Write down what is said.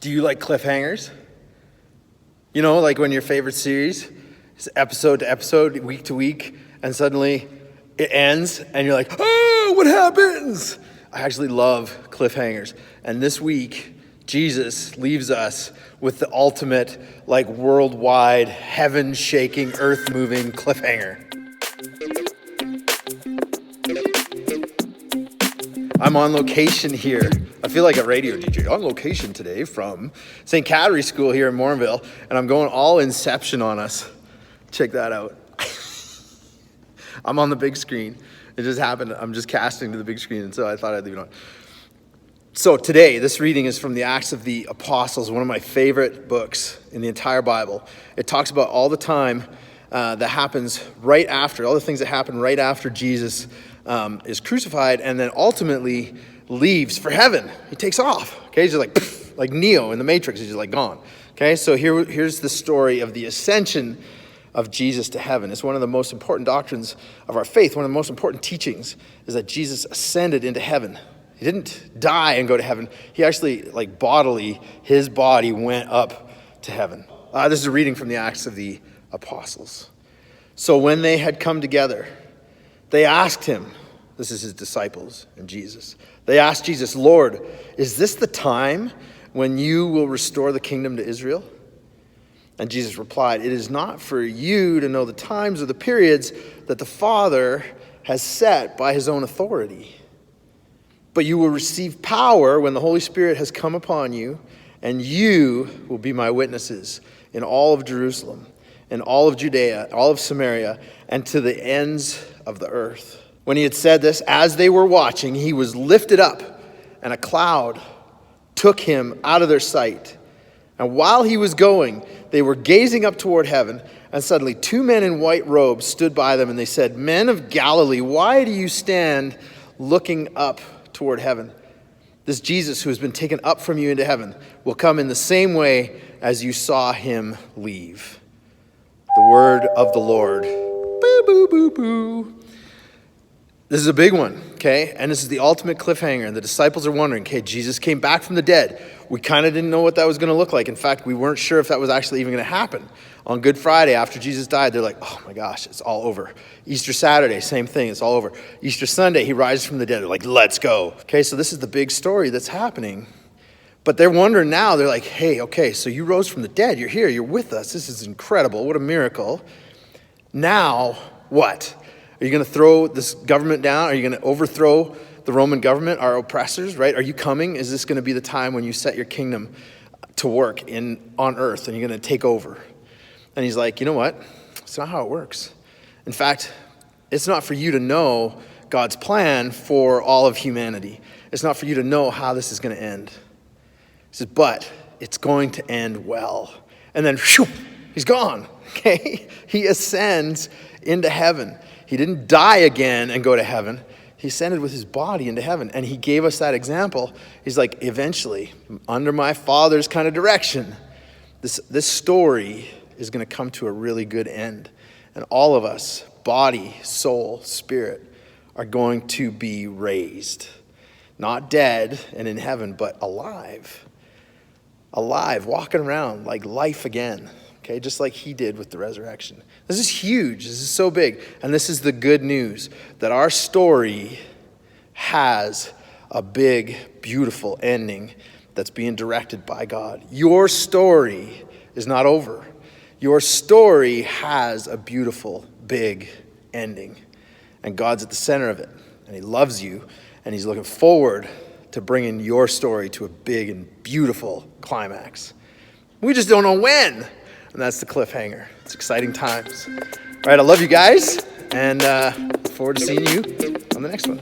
Do you like cliffhangers? You know, like when your favorite series is episode to episode, week to week, and suddenly it ends and you're like, oh, what happens? I actually love cliffhangers. And this week, Jesus leaves us with the ultimate, like worldwide, heaven-shaking, earth-moving cliffhanger. I'm on location here. I feel like a radio DJ. On location today from St. Catherine School here in Morinville, and I'm going all Inception on us. Check that out. I'm on the big screen. It just happened. I'm just casting to the big screen, and so I thought I'd leave it on. So today, this reading is from the Acts of the Apostles, one of my favorite books in the entire Bible. It talks about all the time that happens right after, all the things that happen right after Jesus is crucified and then ultimately leaves for heaven. He takes off. Okay, he's just like Neo in the Matrix. He's just like gone. Okay, so here's the story of the ascension of Jesus to heaven. It's one of the most important doctrines of our faith. One of the most important teachings is that Jesus ascended into heaven. He didn't die and go to heaven. He actually, like bodily, his body went up to heaven. This is a reading from the Acts of the Apostles. So when they had come together, they asked him, this is his disciples and Jesus. They asked Jesus, Lord, is this the time when you will restore the kingdom to Israel? And Jesus replied, it is not for you to know the times or the periods that the Father has set by his own authority. But you will receive power when the Holy Spirit has come upon you, and you will be my witnesses in all of Jerusalem, and all of Judea, all of Samaria, and to the ends of the earth. When he had said this, as they were watching, he was lifted up, and a cloud took him out of their sight. And while he was going, they were gazing up toward heaven, and suddenly 2 men in white robes stood by them, and they said, Men of Galilee, why do you stand looking up toward heaven? This Jesus who has been taken up from you into heaven will come in the same way as you saw him leave. The word of the Lord. Boo, boo, boo, boo. This is a big one, okay? And this is the ultimate cliffhanger. And the disciples are wondering, okay, Jesus came back from the dead. We kind of didn't know what that was going to look like. In fact, we weren't sure if that was actually even going to happen. On Good Friday, after Jesus died, they're like, oh my gosh, it's all over. Easter Saturday, same thing, it's all over. Easter Sunday, he rises from the dead. They're like, let's go. Okay, so this is the big story that's happening. But they're wondering now, they're like, hey, okay, so you rose from the dead. You're here, you're with us. This is incredible. What a miracle. Now, what? Are you going to throw this government down? Are you going to overthrow the Roman government, our oppressors, right? Are you coming? Is this going to be the time when you set your kingdom to work on earth and you're going to take over? And he's like, you know what? It's not how it works. In fact, it's not for you to know God's plan for all of humanity. It's not for you to know how this is going to end. He says, but it's going to end well. And then, shoo, he's gone, okay? He ascends into heaven. He didn't die again and go to heaven. He ascended with his body into heaven. And he gave us that example. He's like, eventually, under my Father's kind of direction, this story is going to come to a really good end. And all of us, body, soul, spirit, are going to be raised. Not dead and in heaven, but alive. Alive, walking around like life again. Okay, just like he did with the resurrection. This is huge. This is so big. And this is the good news, that our story has a big, beautiful ending that's being directed by God. Your story is not over. Your story has a beautiful, big ending. And God's at the center of it. And he loves you. And he's looking forward to bringing your story to a big and beautiful climax. We just don't know when. And that's the cliffhanger. It's exciting times. All right, I love you guys. And look forward to seeing you on the next one.